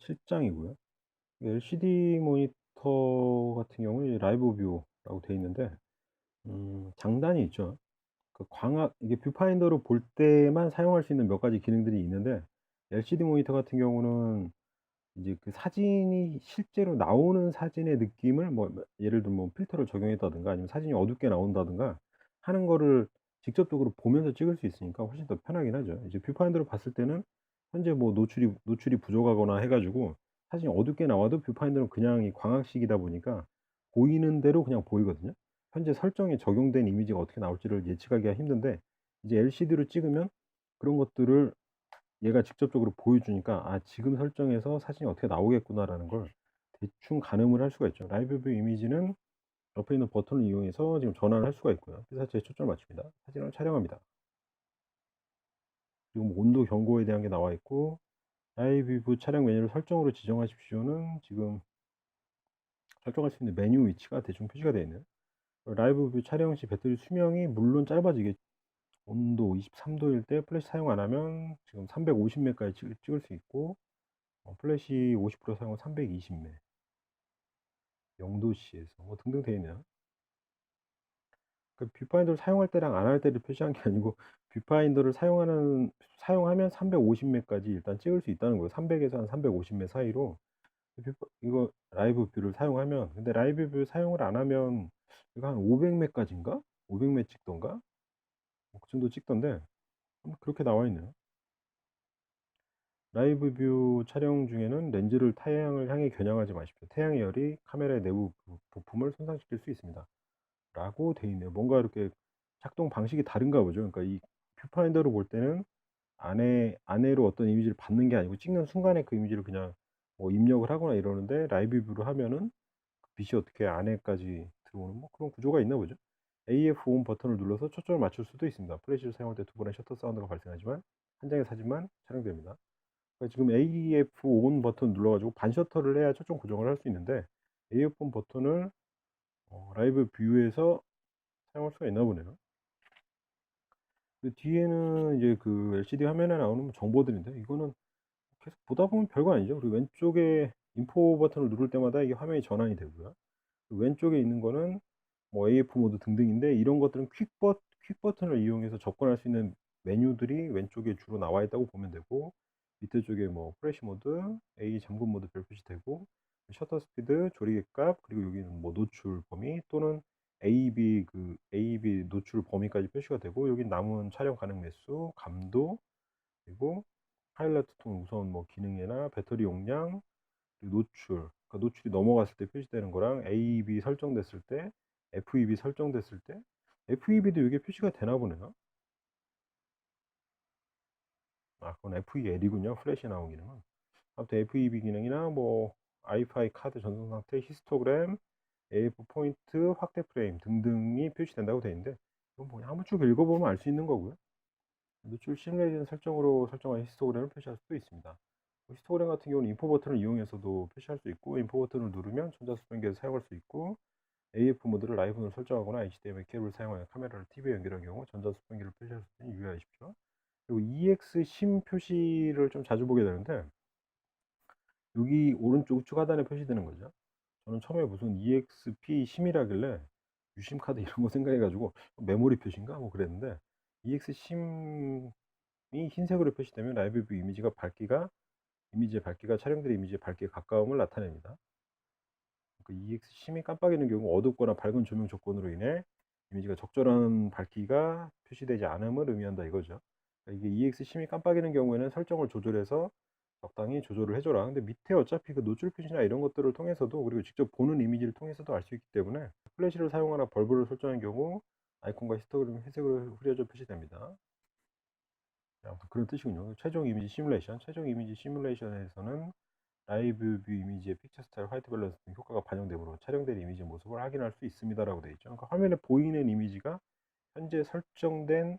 실장이고요. LCD 모니터 같은 경우는 라이브 뷰라고 되어 있는데 장단이 있죠. 그 광학 이게 뷰파인더로 볼 때만 사용할 수 있는 몇 가지 기능들이 있는데 LCD 모니터 같은 경우는 이제 그 사진이 실제로 나오는 사진의 느낌을 예를 들면 뭐 필터를 적용했다든가 아니면 사진이 어둡게 나온다든가 하는 거를 직접적으로 보면서 찍을 수 있으니까 훨씬 더 편하긴 하죠. 이제 뷰파인더로 봤을 때는 현재 뭐 노출이 부족하거나 해 가지고 사진이 어둡게 나와도 뷰파인더는 그냥 이 광학식이다 보니까 보이는 대로 그냥 보이거든요. 현재 설정에 적용된 이미지가 어떻게 나올지를 예측하기가 힘든데 이제 LCD로 찍으면 그런 것들을 얘가 직접적으로 보여주니까 '아 지금 설정에서 사진이 어떻게 나오겠구나.'라는 걸 대충 가늠을 할 수가 있죠. 라이브 뷰 이미지는 옆에 있는 버튼을 이용해서 지금 전환을 할 수가 있고요. 피사체에 초점을 맞춥니다. 사진을 촬영합니다. 그리고 뭐 온도 경고에 대한 게 나와 있고 라이브 뷰 촬영 메뉴를 설정으로 지정하십시오는 지금 설정할 수 있는 메뉴 위치가 대충 표시가 되어 있네요. 라이브 뷰 촬영 시 배터리 수명이 물론 짧아지겠 온도 23 도일 때 플래시 사용 안 하면 지금 350 메까지 찍을 수 있고 플래시 50% 사용은 320 메, 0도씨에서 뭐 등등 되어 있네요. 그 뷰파인더를 사용할 때랑 안 할 때를 표시한 게 아니고 뷰파인더를 사용하면 350 메까지 일단 찍을 수 있다는 거예요. 300 에서 한 350 메 사이로 이거 라이브 뷰를 사용하면 근데 라이브 뷰 사용을 안 하면 이거 한 500 메까지인가? 500메 찍던가? 뭐 그 정도 찍던데 그렇게 나와 있네요. 라이브 뷰 촬영 중에는 렌즈를 태양을 향해 겨냥하지 마십시오. 태양의 열이 카메라의 내부 부품을 손상시킬 수 있습니다. 라고 돼 있네요. 뭔가 이렇게 작동 방식이 다른가 보죠. 그러니까 이 뷰파인더로 볼 때는 안에로 어떤 이미지를 받는 게 아니고 찍는 순간에 그 이미지를 그냥 뭐 입력을 하거나 이러는데 라이브 뷰로 하면은 그 빛이 어떻게 안에까지 들어오는 뭐 그런 구조가 있나 보죠. AF 온 버튼을 눌러서 초점을 맞출 수도 있습니다. 플래시를 사용할 때 두 번의 셔터 사운드가 발생하지만 한 장의 사진만 촬영됩니다. 그러니까 지금 AF 온 버튼 눌러 가지고 반셔터를 해야 초점 고정을 할 수 있는데 AF 온 버튼을 라이브 뷰에서 사용할 수가 있나 보네요. 그 뒤에는 이제 그 LCD 화면에 나오는 정보들인데 이거는 계속 보다 보면 별거 아니죠. 그리고 왼쪽에 인포 버튼을 누를 때마다 이게 화면이 전환이 되고요. 그 왼쪽에 있는 거는 뭐 AF 모드 등등인데 이런 것들은 퀵 버튼을 이용해서 접근할 수 있는 메뉴들이 왼쪽에 주로 나와 있다고 보면 되고 밑에 쪽에 뭐 프레시 모드, A 잠금 모드 별표시 되고 셔터 스피드, 조리개 값 그리고 여기는 뭐 노출 범위 또는 AEB 노출 범위까지 표시가 되고 여기 남은 촬영 가능 매수, 감도 그리고 하이라이트 톤 우선 뭐 기능이나 배터리 용량 그리고 노출 그러니까 노출이 넘어갔을 때 표시되는 거랑 AEB 설정됐을 때 FEB 설정됐을 때 FEB도 이게 표시가 되나 보네요. 아 그건 FEL이군요. 플래시 나온 기능은. 아무튼 FEB 기능이나 뭐 와이파이 카드 전송 상태, 히스토그램, AF 포인트, 확대 프레임 등등이 표시된다고 되어 있는데 이건 뭐 한번 쭉 읽어보면 알 수 있는 거고요. 노출 시뮬레이션 설정으로 설정한 히스토그램을 표시할 수도 있습니다. 히스토그램 같은 경우는 인포 버튼을 이용해서도 표시할 수 있고 인포 버튼을 누르면 전자수평기에서 사용할 수 있고 AF 모드를 라이브로 설정하거나 HDMI 케이블을 사용하여 카메라를 TV에 연결한 경우 전자수평기를 표시할 수 있으니 유의하십시오. 그리고 EX 심 표시를 좀 자주 보게 되는데 여기 오른쪽 우측 하단에 표시되는 거죠. 저는 처음에 무슨 EXP 심이라길래 유심 카드 이런 거 생각해 가지고 메모리 표시인가 뭐 그랬는데 EX 심이 흰색으로 표시되면 라이브 뷰 이미지의 밝기가 촬영된 이미지의 밝기에 가까움을 나타냅니다. 그 EX 심이 깜빡이는 경우 어둡거나 밝은 조명 조건으로 인해 이미지가 적절한 밝기가 표시되지 않음을 의미한다 이거죠. 그러니까 이게 EX 심이 깜빡이는 경우에는 설정을 조절해서 적당히 조절을 해줘라. 근데 밑에 어차피 그 노출 표시나 이런 것들을 통해서도 그리고 직접 보는 이미지를 통해서도 알 수 있기 때문에 플래시를 사용하나 벌브를 설정한 경우 아이콘과 히스토그램이 회색으로 흐려져 표시됩니다. 아무튼 그런 뜻이군요. 최종 이미지 시뮬레이션에서는 라이브 뷰 이미지의 픽처 스타일, 화이트 밸런스 등 효과가 반영되므로 촬영된 이미지 모습을 확인할 수 있습니다라고 되어 있죠. 그러니까 화면에 보이는 이미지가 현재 설정된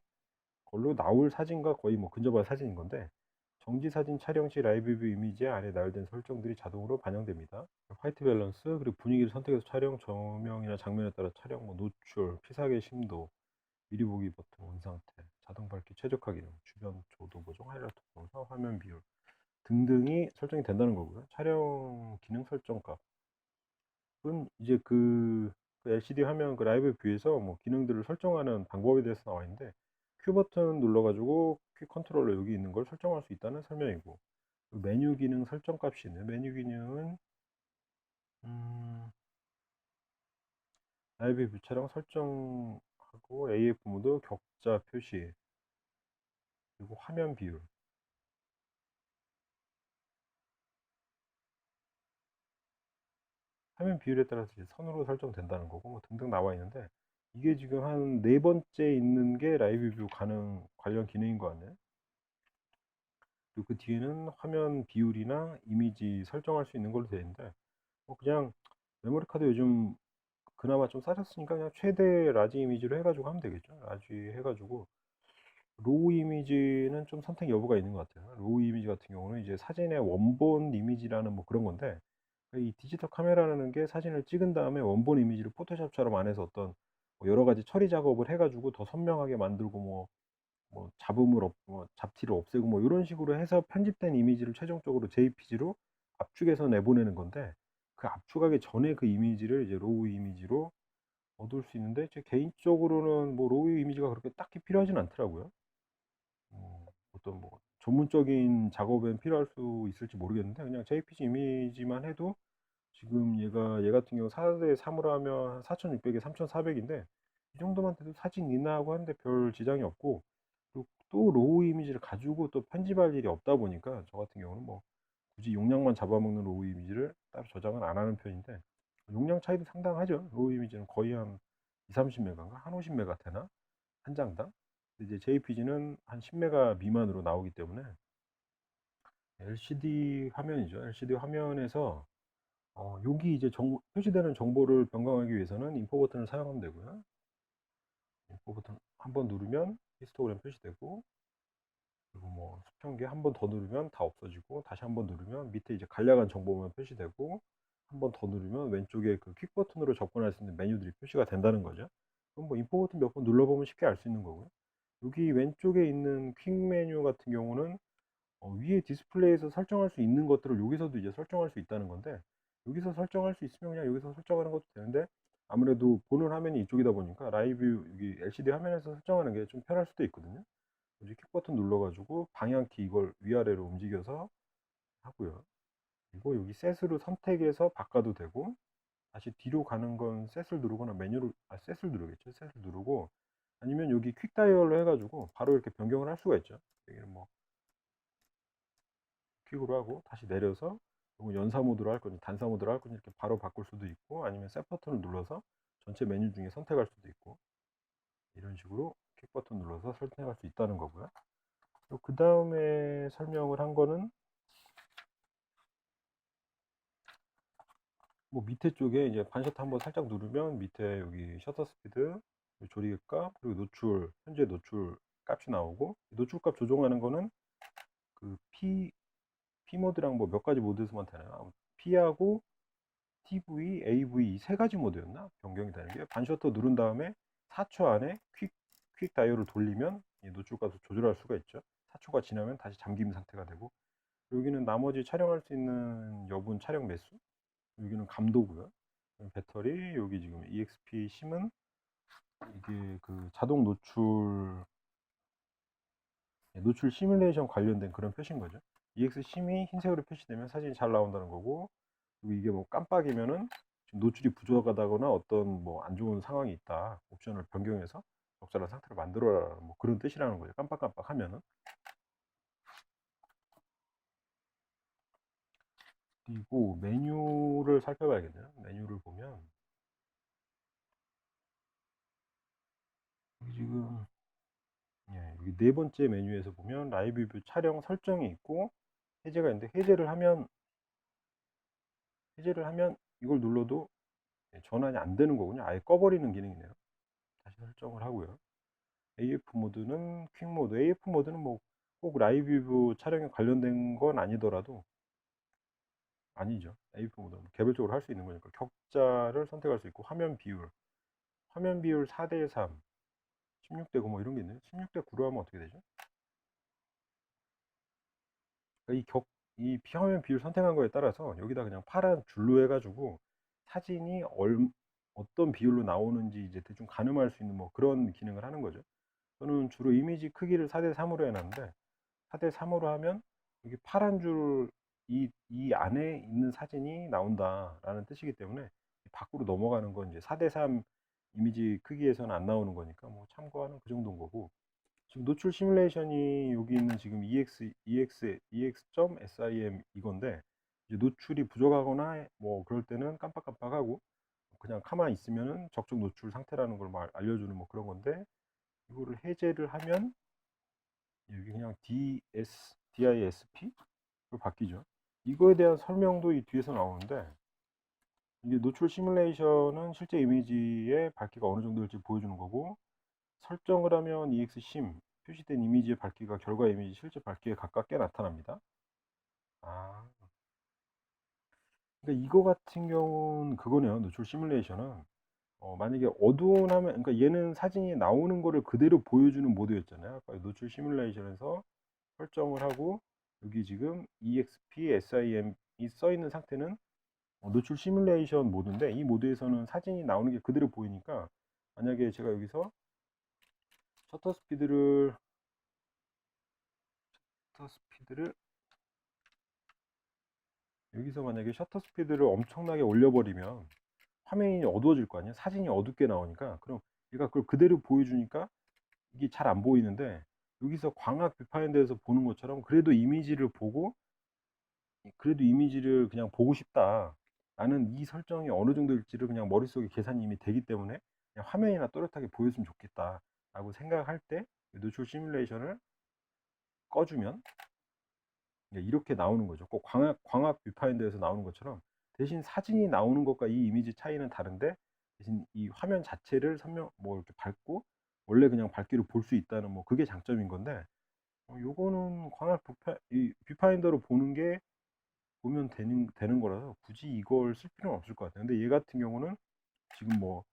걸로 나올 사진과 거의 뭐 근접한 사진인 건데 정지 사진 촬영 시 라이브 뷰 이미지에 안에 나열된 설정들이 자동으로 반영됩니다. 화이트 밸런스 그리고 분위기를 선택해서 촬영 조명이나 장면에 따라 촬영 뭐 노출, 피사계 심도, 미리 보기 버튼, 원상태, 자동 밝기 최적화 기능, 주변 조도 보정, 하이라이트 동사, 화면 비율 등등이 설정이 된다는 거고요. 촬영 기능 설정 값은 이제 그 LCD 화면 그 라이브 뷰에서 뭐 기능들을 설정하는 방법에 대해서 나와 있는데, 큐 버튼 눌러가지고 퀵 컨트롤러 여기 있는 걸 설정할 수 있다는 설명이고, 그 메뉴 기능 설정 값이 있네요. 메뉴 기능은 음, 라이브 뷰 촬영 설정하고 AF 모드 격자 표시, 그리고 화면 비율. 화면 비율에 따라서 이제 선으로 설정된다는 거고 뭐 등등 나와 있는데, 이게 지금 한 네 번째 있는 게 라이브 뷰 가능 관련 기능인 것 같네요. 그리고 그 뒤에는 화면 비율이나 이미지 설정할 수 있는 걸로 되어 있는데, 그냥 메모리 카드 요즘 그나마 좀 싸졌으니까 그냥 최대 라지 이미지로 해가지고 하면 되겠죠. 라지 해가지고 로우 이미지는 좀 선택 여부가 있는 것 같아요. 로우 이미지 같은 경우는 이제 사진의 원본 이미지라는 뭐 그런 건데, 이 디지털 카메라라는 게 사진을 찍은 다음에 원본 이미지를 포토샵처럼 안에서 어떤 뭐 여러 가지 처리 작업을 해가지고 더 선명하게 만들고 뭐 잡음을 뭐 잡티를 없애고 뭐 이런 식으로 해서 편집된 이미지를 최종적으로 JPG로 압축해서 내보내는 건데, 그 압축하기 전에 그 이미지를 이제 로우 이미지로 얻을 수 있는데, 제 개인적으로는 뭐 로우 이미지가 그렇게 딱히 필요하진 않더라고요. 어떤 뭐 전문적인 작업엔 필요할 수 있을지 모르겠는데, 그냥 JPG 이미지만 해도 지금 얘 같은 경우 4대 3으로 하면 4600에 3400인데, 이 정도만 돼도 사진 인화하고 하는데 별 지장이 없고, 또 로우 이미지를 가지고 또 편집할 일이 없다 보니까 저 같은 경우는 뭐 굳이 용량만 잡아먹는 로우 이미지를 따로 저장을 안 하는 편인데, 용량 차이도 상당하죠. 로우 이미지는 거의 한 2, 30메가인가? 한 50메가 되나? 한 장당? 이제 JPG는 한 10메가 미만으로 나오기 때문에 LCD 화면이죠. LCD 화면에서 여기 이제 표시되는 정보를 변경하기 위해서는 인포 버튼을 사용하면 되고요. 인포 버튼 한 번 누르면 히스토그램 표시되고, 그리고 뭐 수평기 한 번 더 누르면 다 없어지고, 다시 한 번 누르면 밑에 이제 간략한 정보만 표시되고, 한 번 더 누르면 왼쪽에 그 퀵 버튼으로 접근할 수 있는 메뉴들이 표시가 된다는 거죠. 그럼 뭐 인포 버튼 몇 번 눌러보면 쉽게 알 수 있는 거고요. 여기 왼쪽에 있는 퀵 메뉴 같은 경우는 위에 디스플레이에서 설정할 수 있는 것들을 여기서도 이제 설정할 수 있다는 건데, 여기서 설정할 수 있으면 그냥 여기서 설정하는 것도 되는데, 아무래도 보는 화면이 이쪽이다 보니까 라이브 여기 LCD 화면에서 설정하는 게 좀 편할 수도 있거든요. 이제 킥 버튼 눌러가지고 방향키 이걸 위아래로 움직여서 하고요. 그리고 여기 셋으로 선택해서 바꿔도 되고, 다시 뒤로 가는 건 셋을 누르거나 메뉴를 셋을 누르겠죠. 셋을 누르고, 아니면 여기 퀵 다이얼로 해가지고 바로 이렇게 변경을 할 수가 있죠. 여기는 뭐 퀵으로 하고 다시 내려서 연사 모드로 할 건지 단사 모드로 할 건지 이렇게 바로 바꿀 수도 있고, 아니면 셋 버튼을 눌러서 전체 메뉴 중에 선택할 수도 있고, 이런 식으로 퀵 버튼 눌러서 선택할 수 있다는 거고요. 그 다음에 설명을 한 거는 뭐 밑에 쪽에 이제 반셔터 한번 살짝 누르면 밑에 여기 셔터 스피드, 조리개 값, 그리고 노출, 현재 노출 값이 나오고, 노출 값 조정하는 거는 그 P 모드랑 뭐 몇 가지 모드에서만 되나요? P하고 TV, AV 이 세 가지 모드였나? 변경이 되는 게, 반셔터 누른 다음에 4초 안에 퀵 다이얼을 돌리면 이 노출 값을 조절할 수가 있죠. 4초가 지나면 다시 잠김 상태가 되고, 여기는 나머지 촬영할 수 있는 여분 촬영 매수, 여기는 감도고요. 배터리, 여기 지금 EXP 심은 이게 그 자동 노출 시뮬레이션 관련된 그런 표시인 거죠. EX 심이 흰색으로 표시되면 사진이 잘 나온다는 거고, 그리고 이게 뭐 깜빡이면은 지금 노출이 부족하다거나 어떤 뭐 안 좋은 상황이 있다, 옵션을 변경해서 적절한 상태를 만들어라, 뭐 그런 뜻이라는 거죠. 깜빡깜빡 하면은. 그리고 메뉴를 살펴봐야겠네요. 메뉴를 보면 여기 지금 여기 네 번째 메뉴에서 보면 라이브 뷰 촬영 설정이 있고 해제가 있는데, 해제를 하면 이걸 눌러도 전환이 안 되는 거군요. 아예 꺼버리는 기능이네요. 다시 설정을 하고요. AF 모드는 퀵 모드. AF 모드는 뭐 꼭 라이브 뷰 촬영에 관련된 건 아니더라도, 아니죠. AF 모드는 개별적으로 할 수 있는 거니까 격자를 선택할 수 있고, 화면 비율 4대 3, 16대 9 뭐 이런 게 있네요. 16대 9로 하면 어떻게 되죠? 그러니까 이 비화면 비율 선택한 거에 따라서 여기다 그냥 파란 줄로 해가지고 사진이 어떤 비율로 나오는지 이제 대충 가늠할 수 있는 뭐 그런 기능을 하는 거죠. 저는 주로 이미지 크기를 4:3으로 해놨는데 4:3으로 하면 여기 파란 줄 이 안에 있는 사진이 나온다라는 뜻이기 때문에 밖으로 넘어가는 건 이제 4:3 이미지 크기에서는 안 나오는 거니까 뭐 참고하는 그 정도인 거고, 지금 노출 시뮬레이션이 여기 있는 지금 ex.sim 이건데, 이제 노출이 부족하거나 뭐 그럴 때는 깜빡깜빡하고 그냥 가만히 있으면은 적정 노출 상태라는 걸 알려주는 뭐 그런 건데, 이거를 해제를 하면 여기 그냥 DISP로 바뀌죠. 이거에 대한 설명도 이 뒤에서 나오는데, 이게 노출 시뮬레이션은 실제 이미지의 밝기가 어느 정도일지 보여주는 거고, 설정을 하면 EXSIM 표시된 이미지의 밝기가 결과 이미지 실제 밝기에 가깝게 나타납니다. 아, 그러니까 이거 같은 경우는 그거네요. 노출 시뮬레이션은 만약에 어두운 화면, 그러니까 얘는 사진이 나오는 거를 그대로 보여주는 모드였잖아요. 아까 노출 시뮬레이션에서 설정을 하고 여기 지금 EXP SIM이 써 있는 상태는 노출 시뮬레이션 모드인데, 이 모드에서는 사진이 나오는 게 그대로 보이니까 만약에 제가 여기서 셔터 스피드를 셔터 스피드를 여기서 만약에 셔터 스피드를 엄청나게 올려버리면 화면이 어두워질 거 아니에요. 사진이 어둡게 나오니까. 그럼 얘가 그걸 그대로 보여주니까 이게 잘 안 보이는데, 여기서 광학 뷰파인더에서 보는 것처럼 그래도 이미지를 그냥 보고 싶다, 나는 이 설정이 어느 정도일지를 그냥 머릿속에 계산이 이미 되기 때문에 그냥 화면이나 또렷하게 보였으면 좋겠다 라고 생각할 때 노출 시뮬레이션을 꺼주면 이렇게 나오는 거죠. 꼭 광학 뷰파인더에서 나오는 것처럼, 대신 사진이 나오는 것과 이 이미지 차이는 다른데, 대신 이 화면 자체를 뭐 이렇게 밝고 원래 그냥 밝기로 볼 수 있다는 뭐 그게 장점인 건데, 요거는 이 뷰파인더로 보면 되는 거라서 굳이 이걸 쓸 필요는 없을 것 같아요. 근데 얘 같은 경우는 지금 뭐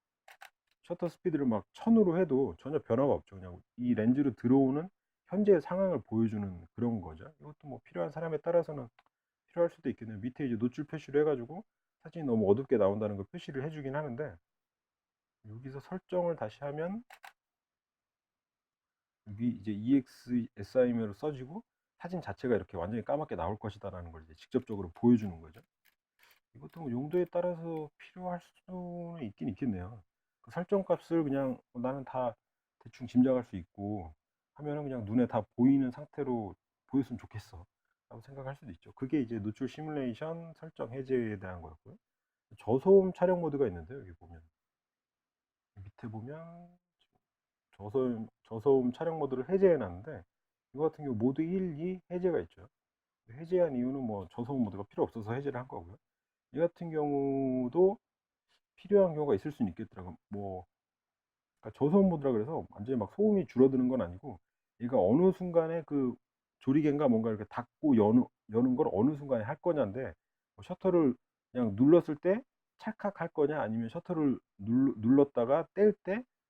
셔터 스피드를 막 1000으로 해도 전혀 변화가 없죠. 그냥 이 렌즈로 들어오는 현재의 상황을 보여주는 그런 거죠. 이것도 뭐 필요한 사람에 따라서는 필요할 수도 있겠네요. 밑에 이제 노출 표시를 해가지고 사진이 너무 어둡게 나온다는 걸 표시를 해주긴 하는데, 여기서 설정을 다시 하면 여기 이제 EXSIM으로 써지고 사진 자체가 이렇게 완전히 까맣게 나올 것이다라는 걸 이제 직접적으로 보여주는 거죠. 이것도 뭐 용도에 따라서 필요할 수는 있긴 있겠네요. 그 설정 값을 그냥 나는 다 대충 짐작할 수 있고 하면은 그냥 눈에 다 보이는 상태로 보였으면 좋겠어 라고 생각할 수도 있죠. 그게 이제 노출 시뮬레이션 설정 해제에 대한 거였고요. 저소음 촬영 모드가 있는데, 여기 보면 밑에 보면 저소음 촬영 모드를 해제해 놨는데, 이거 같은 경우 모드 1, 2 해제가 있죠. 해제한 이유는 뭐 저소음 모드가 필요 없어서 해제를 한 거고요. 이 같은 경우도 필요한 경우가 있을 수는 있겠더라고요. 뭐 그러니까 저소음 모드라 그래서 완전히 막 소음이 줄어드는 건 아니고, 얘가 어느 순간에 그 조리개인가 뭔가 이렇게 닫고 여는 걸 어느 순간에 할 거냐인데, 뭐 셔터를 그냥 눌렀을 때 찰칵 할 거냐, 아니면 셔터를 눌렀다가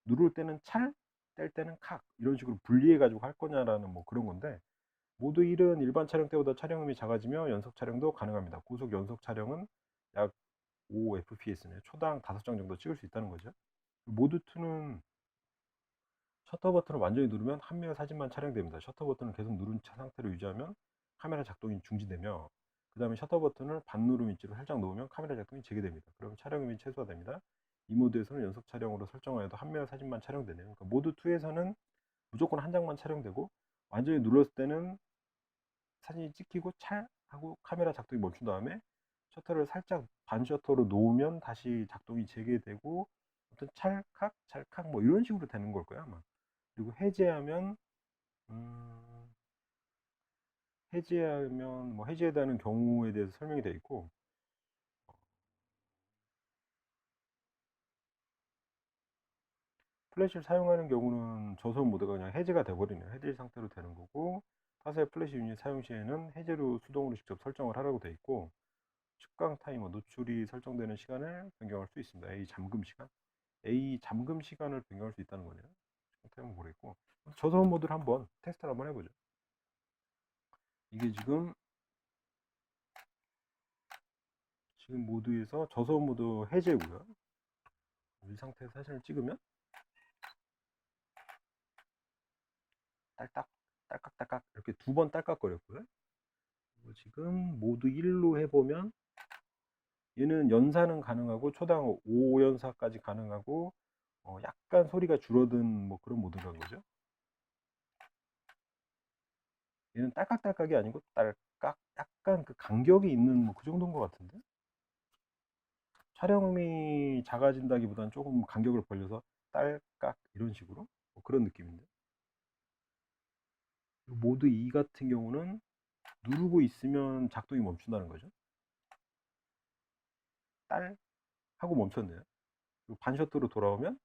누를 때는 뗄 때는 칵 이런 식으로 분리해 가지고 할 거냐라는 뭐 그런 건데, 모드 1은 일반 촬영 때보다 촬영음이 작아지며 연속 촬영도 가능합니다. 고속 연속 촬영은 약 5fps네. 초당 5장 정도 찍을 수 있다는 거죠. 모드 2는 셔터 버튼을 완전히 누르면 한미의 사진만 촬영됩니다. 셔터 버튼을 계속 누른 상태로 유지하면 카메라 작동이 중지되며, 그 다음에 셔터 버튼을 반누름 위치로 살짝 놓으면 카메라 작동이 재개됩니다. 그러면 촬영음이 최소화됩니다. 이 모드에서는 연속 촬영으로 설정하여도 한미의 사진만 촬영되네요. 그러니까 모드 2에서는 무조건 한 장만 촬영되고, 완전히 눌렀을 때는 사진이 찍히고 찰 하고 카메라 작동이 멈춘 다음에 셔터를 살짝 반 셔터로 놓으면 다시 작동이 재개되고, 어떤 찰칵 찰칵 뭐 이런 식으로 되는 걸 거야 아마. 그리고 음, 해제하면 뭐 해제에 대한 경우에 대해서 설명이 되어 있고, 플래시를 사용하는 경우는 저소음 모드가 그냥 해제가 돼버리네요. 해제 상태로 되는 거고, 타사의 플래시 유닛 사용 시에는 해제로 수동으로 직접 설정을 하라고 되어 있고, 측강 타이머 노출이 설정되는 시간을 변경할 수 있습니다. A 잠금 시간을 변경할 수 있다는 거네요. 타이머 모르겠고, 저소음 모드를 한번 테스트를 한번 해보죠. 이게 지금 지금 모드에서 저소음 모드 해제고요. 이 상태에서 사진을 찍으면 딸깍 딸깍딸깍 이렇게 두 번 딸깍거렸고요. 지금 모드 1로 해보면 얘는 연사는 가능하고 초당 5연사까지 가능하고 약간 소리가 줄어든 뭐 그런 모드라는 거죠. 얘는 딸깍딸깍이 아니고 딸깍 약간 그 간격이 있는 뭐 그 정도인 것 같은데 촬영음이 작아진다기보다는 조금 간격을 벌려서 딸깍 이런 식으로 뭐 그런 느낌인데 모드 2 같은 경우는 누르고 있으면 작동이 멈춘다는 거죠. 딸 하고 멈췄네요. 그리고 반셔터로 돌아오면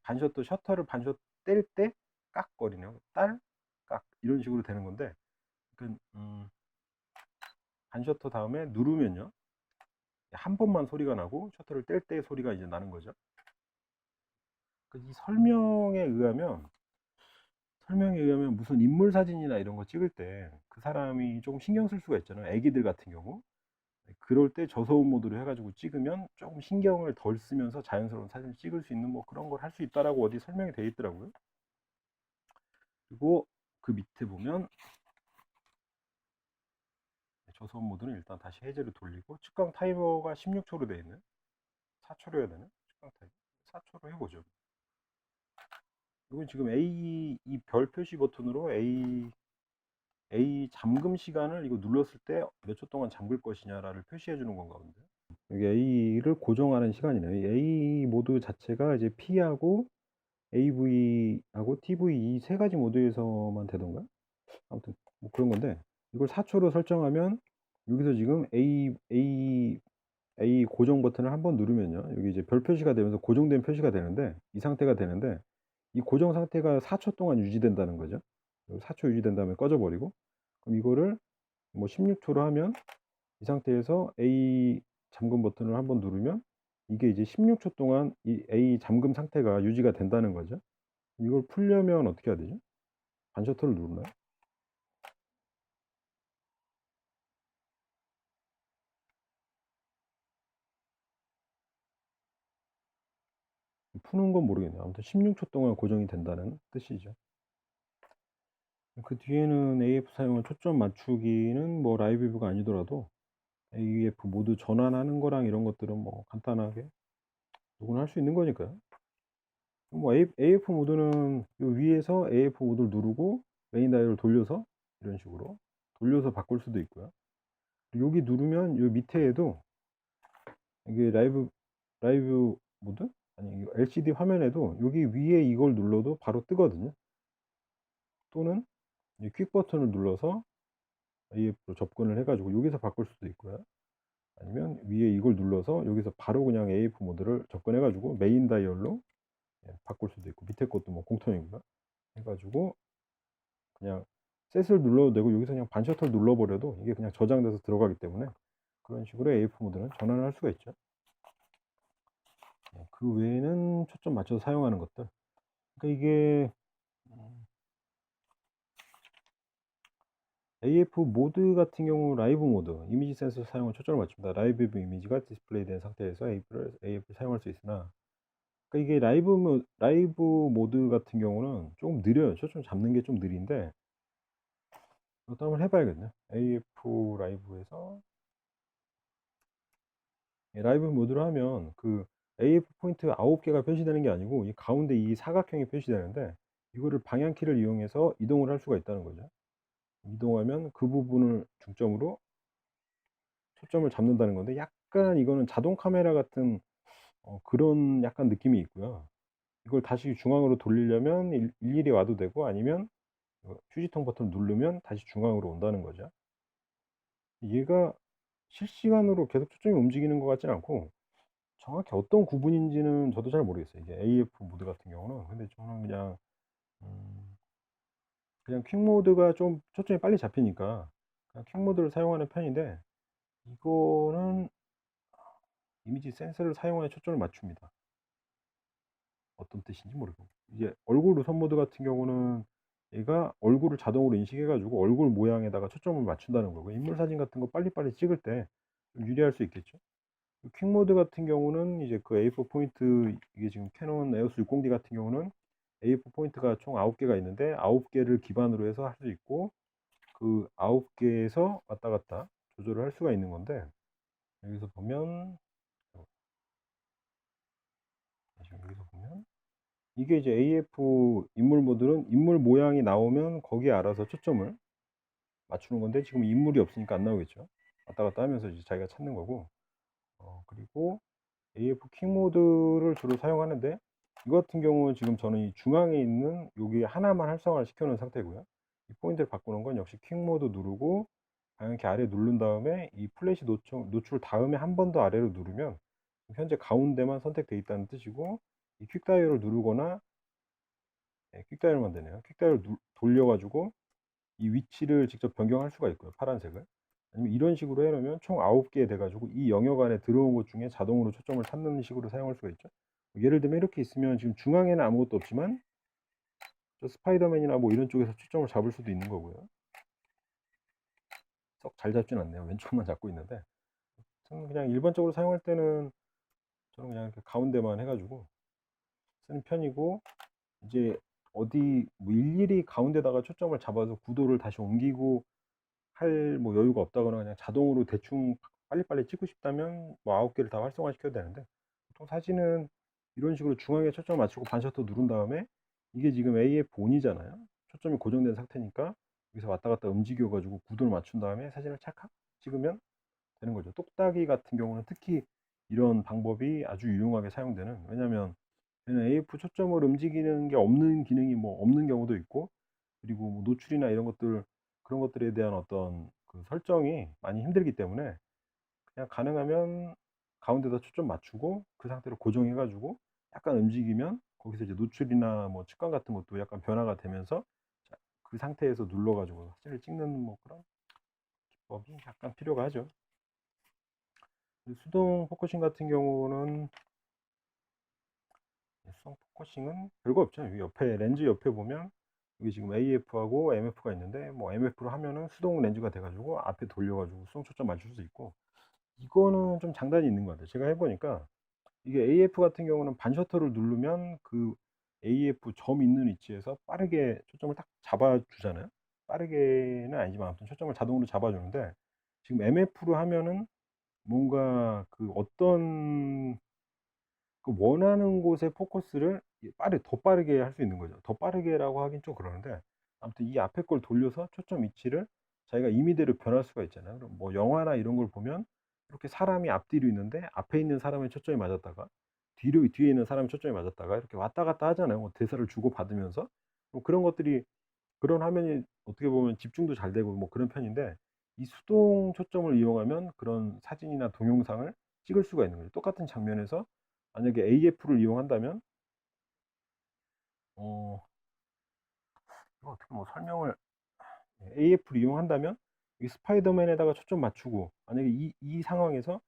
반셔터 셔터를 반셔터 뗄 때 깍거리네요. 딸, 깍 이런 식으로 되는 건데 그러니까, 반셔터 다음에 누르면요 한 번만 소리가 나고 셔터를 뗄 때 소리가 이제 나는 거죠. 이 설명에 의하면 무슨 인물 사진이나 이런 거 찍을 때 그 사람이 조금 신경 쓸 수가 있잖아요. 애기들 같은 경우 그럴 때 저소음 모드로 해가지고 찍으면 조금 신경을 덜 쓰면서 자연스러운 사진을 찍을 수 있는 뭐 그런 걸 할 수 있다라고 어디 설명이 되어 있더라고요. 그리고 그 밑에 보면 저소음 모드는 일단 다시 해제를 돌리고 측강 타이머가 16초로 되어 있는 4초로 해야 되는 측강 타이머 4초로 해보죠. 이건 지금 이 별 표시 버튼으로 A 잠금 시간을 이거 눌렀을 때 몇 초 동안 잠글 것이냐를 표시해 주는 건가 본데. 여기 A를 고정하는 시간이네요. 이 A 모드 자체가 이제 P하고 AV하고 TV 이 세 가지 모드에서만 되던가? 아무튼 뭐 그런 건데 이걸 4초로 설정하면 여기서 지금 A 고정 버튼을 한번 누르면요. 여기 이제 별 표시가 되면서 고정된 표시가 되는데 이 상태가 되는데 이 고정 상태가 4초 동안 유지된다는 거죠. 4초 유지된 다음에 꺼져 버리고 그럼 이거를 뭐 16초로 하면 이 상태에서 A 잠금 버튼을 한번 누르면 이게 이제 16초 동안 이 A 잠금 상태가 유지가 된다는 거죠. 이걸 풀려면 어떻게 해야 되죠? 반셔터를 누르나요? 푸는 건 모르겠네요. 아무튼 16초 동안 고정이 된다는 뜻이죠. 그 뒤에는 AF 사용을 초점 맞추기는 뭐 라이브 뷰가 아니더라도 AF 모드 전환하는 거랑 이런 것들은 뭐 간단하게 누구나 할 수 있는 거니까요. 뭐 AF 모드는 요 위에서 AF 모드를 누르고 메인 다이얼을 돌려서 이런 식으로 돌려서 바꿀 수도 있고요. 여기 누르면 요 밑에에도 이게 라이브 모드? 아니 LCD 화면에도 여기 위에 이걸 눌러도 바로 뜨거든요. 또는 이 퀵 버튼을 눌러서 AF로 접근을 해가지고 여기서 바꿀 수도 있고요. 아니면 위에 이걸 눌러서 여기서 바로 그냥 AF 모드를 접근해가지고 메인 다이얼로 바꿀 수도 있고 밑에 것도 뭐 공통이고요. 해가지고 그냥 셋을 눌러도 되고 여기서 그냥 반셔터를 눌러버려도 이게 그냥 저장돼서 들어가기 때문에 그런 식으로 AF 모드는 전환을 할 수가 있죠. 그 외에는 초점 맞춰서 사용하는 것들. 그러니까 이게 AF 모드 같은 경우 라이브 모드, 이미지 센서 사용을 초점을 맞춥니다. 라이브 뷰 이미지가 디스플레이 된 상태에서 AF를 사용할 수 있으나 그러니까 이게 라이브 모드 같은 경우는 조금 느려요. 초점 잡는 게 좀 느린데 이것도 한번 해봐야겠네. AF 라이브에서 라이브 모드로 하면 그 AF 포인트 9개가 표시되는 게 아니고 이 가운데 이 사각형이 표시되는데 이거를 방향키를 이용해서 이동을 할 수가 있다는 거죠. 이동하면 그 부분을 중점으로 초점을 잡는다는 건데 약간 이거는 자동 카메라 같은 그런 약간 느낌이 있고요. 이걸 다시 중앙으로 돌리려면 일일이 와도 되고 아니면 휴지통 버튼을 누르면 다시 중앙으로 온다는 거죠. 얘가 실시간으로 계속 초점이 움직이는 것 같지는 않고 정확히 어떤 구분인지는 저도 잘 모르겠어요. 이게 AF 모드 같은 경우는. 근데 저는 음, 그냥 퀵 모드가 좀 초점이 빨리 잡히니까 그냥 퀵 모드를 사용하는 편인데 이거는 이미지 센서를 사용하여 초점을 맞춥니다. 어떤 뜻인지 모르고 이제 얼굴 우선 모드 같은 경우는 얘가 얼굴을 자동으로 인식해 가지고 얼굴 모양에다가 초점을 맞춘다는 거고 인물 사진 같은 거 빨리빨리 찍을 때 좀 유리할 수 있겠죠. 퀵 모드 같은 경우는 이제 그 A4 포인트, 이게 지금 캐논 에오스 60D 같은 경우는 A4 포인트가 총 9개가 있는데 9개를 기반으로 해서 할 수 있고, 그 9개에서 왔다 갔다 조절을 할 수가 있는 건데, 여기서 보면 지금 여기서 보면 이게 이제 AF 인물 모드는 인물 모양이 나오면 거기에 알아서 초점을 맞추는 건데, 지금 인물이 없으니까 안 나오겠죠. 왔다 갔다 하면서 이제 자기가 찾는 거고, 그리고 AF 퀵 모드를 주로 사용하는데, 이거 같은 경우는 지금 저는 이 중앙에 있는 여기 하나만 활성화를 시켜 놓은 상태고요. 이 포인트를 바꾸는 건 역시 퀵 모드 누르고 방향키 아래 누른 다음에 이 플래시 노출 다음에 한 번 더 아래로 누르면 현재 가운데만 선택되어 있다는 뜻이고, 이 퀵 다이얼을 누르거나, 퀵 다이얼만 되네요. 퀵 다이얼 돌려가지고 이 위치를 직접 변경할 수가 있고요. 파란색을. 아니면 이런 식으로 해놓으면 총 9개 돼가지고 이 영역 안에 들어온 것 중에 자동으로 초점을 찾는 식으로 사용할 수가 있죠. 예를 들면 이렇게 있으면 지금 중앙에는 아무것도 없지만 저 스파이더맨이나 뭐 이런 쪽에서 초점을 잡을 수도 있는 거고요. 썩 잘 잡진 않네요. 왼쪽만 잡고 있는데, 저는 그냥 일반적으로 사용할 때는 저는 그냥 이렇게 가운데만 해가지고 쓰는 편이고, 이제 어디 뭐 일일이 가운데다가 초점을 잡아서 구도를 다시 옮기고 할 뭐 여유가 없다거나 그냥 자동으로 대충 빨리빨리 찍고 싶다면 뭐 9개를 다 활성화 시켜야 되는데, 보통 사진은 이런 식으로 중앙에 초점 맞추고 반셔터 누른 다음에, 이게 지금 AF1이잖아요. 초점이 고정된 상태니까 여기서 왔다 갔다 움직여 가지고 구도를 맞춘 다음에 사진을 찰칵 찍으면 되는 거죠. 똑딱이 같은 경우는 특히 이런 방법이 아주 유용하게 사용되는, 왜냐면 얘는 AF 초점을 움직이는 게 없는 기능이 뭐 없는 경우도 있고, 그리고 뭐 노출이나 이런 것들, 그런 것들에 대한 어떤 그 설정이 많이 힘들기 때문에 그냥 가능하면 가운데다 초점 맞추고 그 상태로 고정해 가지고 약간 움직이면 거기서 이제 노출이나 뭐 측광 같은 것도 약간 변화가 되면서, 그 상태에서 눌러 가지고 사진을 찍는 뭐 그런 기법이 약간 필요가 하죠. 수동 포커싱 같은 경우는, 수동 포커싱은 별거 없죠. 여기 옆에 렌즈 옆에 보면 여기 지금 AF하고 MF가 있는데, 뭐 MF로 하면은 수동 렌즈가 돼가지고 앞에 돌려가지고 수동 초점 맞출 수 있고, 이거는 좀 장단이 있는 것 같아요. 제가 해보니까 이게 AF 같은 경우는 반셔터를 누르면 그 AF 점 있는 위치에서 빠르게 초점을 딱 잡아주잖아요. 빠르게는 아니지만 아무튼 초점을 자동으로 잡아주는데, 지금 MF로 하면은 뭔가 그 어떤 그 원하는 곳에 포커스를 더 빠르게 할 수 있는 거죠. 더 빠르게라고 하긴 좀 그러는데, 아무튼 이 앞에 걸 돌려서 초점 위치를 자기가 임의대로 변할 수가 있잖아요. 그럼 뭐 영화나 이런 걸 보면 이렇게 사람이 앞뒤로 있는데 앞에 있는 사람의 초점이 맞았다가 뒤에 있는 사람의 초점이 맞았다가 이렇게 왔다 갔다 하잖아요. 뭐 대사를 주고 받으면서. 뭐 그런 것들이, 그런 화면이 어떻게 보면 집중도 잘 되고 뭐 그런 편인데, 이 수동 초점을 이용하면 그런 사진이나 동영상을 찍을 수가 있는 거죠. 똑같은 장면에서 만약에 AF를 이용한다면, 어, 이거 어떻게 뭐 설명을, AF를 이용한다면 이 스파이더맨에다가 초점 맞추고, 만약에 이 상황에서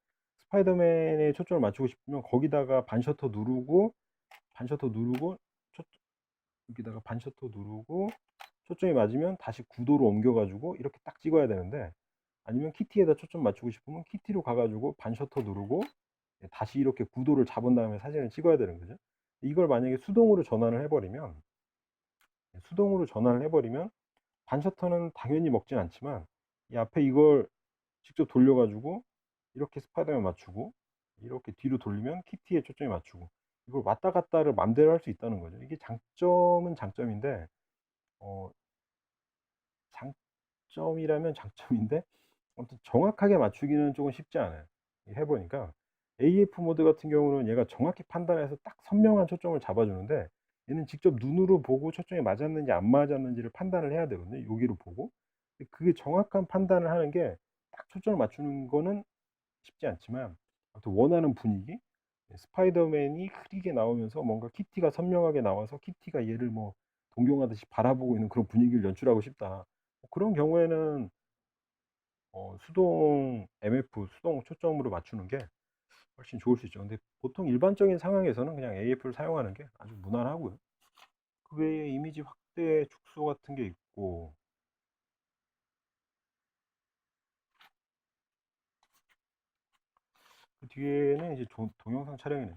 스파이더맨에 초점을 맞추고 싶으면 거기다가 반셔터 누르고 초, 여기다가 반셔터 누르고 초점이 맞으면 다시 구도로 옮겨가지고 이렇게 딱 찍어야 되는데, 아니면 키티에다 초점 맞추고 싶으면 키티로 가가지고 반셔터 누르고 다시 이렇게 구도를 잡은 다음에 사진을 찍어야 되는 거죠. 이걸 만약에 수동으로 전환을 해버리면 반셔터는 당연히 먹진 않지만, 이 앞에 이걸 직접 돌려가지고 이렇게 스파이더맨 맞추고 이렇게 뒤로 돌리면 키티에 초점이 맞추고, 이걸 왔다 갔다를 맘대로 할 수 있다는 거죠. 이게 장점은 장점인데, 어, 장점이라면 장점인데 아무튼 정확하게 맞추기는 조금 쉽지 않아요. 해보니까 AF 모드 같은 경우는 얘가 정확히 판단해서 딱 선명한 초점을 잡아주는데, 얘는 직접 눈으로 보고 초점이 맞았는지 안 맞았는지를 판단을 해야 되거든요. 여기로 보고. 그게 정확한 판단을 하는 게, 딱 초점을 맞추는 거는 쉽지 않지만 아무튼 원하는 분위기, 스파이더맨이 흐리게 나오면서 뭔가 키티가 선명하게 나와서 키티가 얘를 뭐 동경하듯이 바라보고 있는 그런 분위기를 연출하고 싶다, 그런 경우에는 수동 MF, 수동 초점으로 맞추는 게 훨씬 좋을 수 있죠. 근데 보통 일반적인 상황에서는 그냥 AF를 사용하는 게 아주 무난하고요. 그 외에 이미지 확대 축소 같은 게 있고, 그 뒤에는 이제 동영상 촬영이네.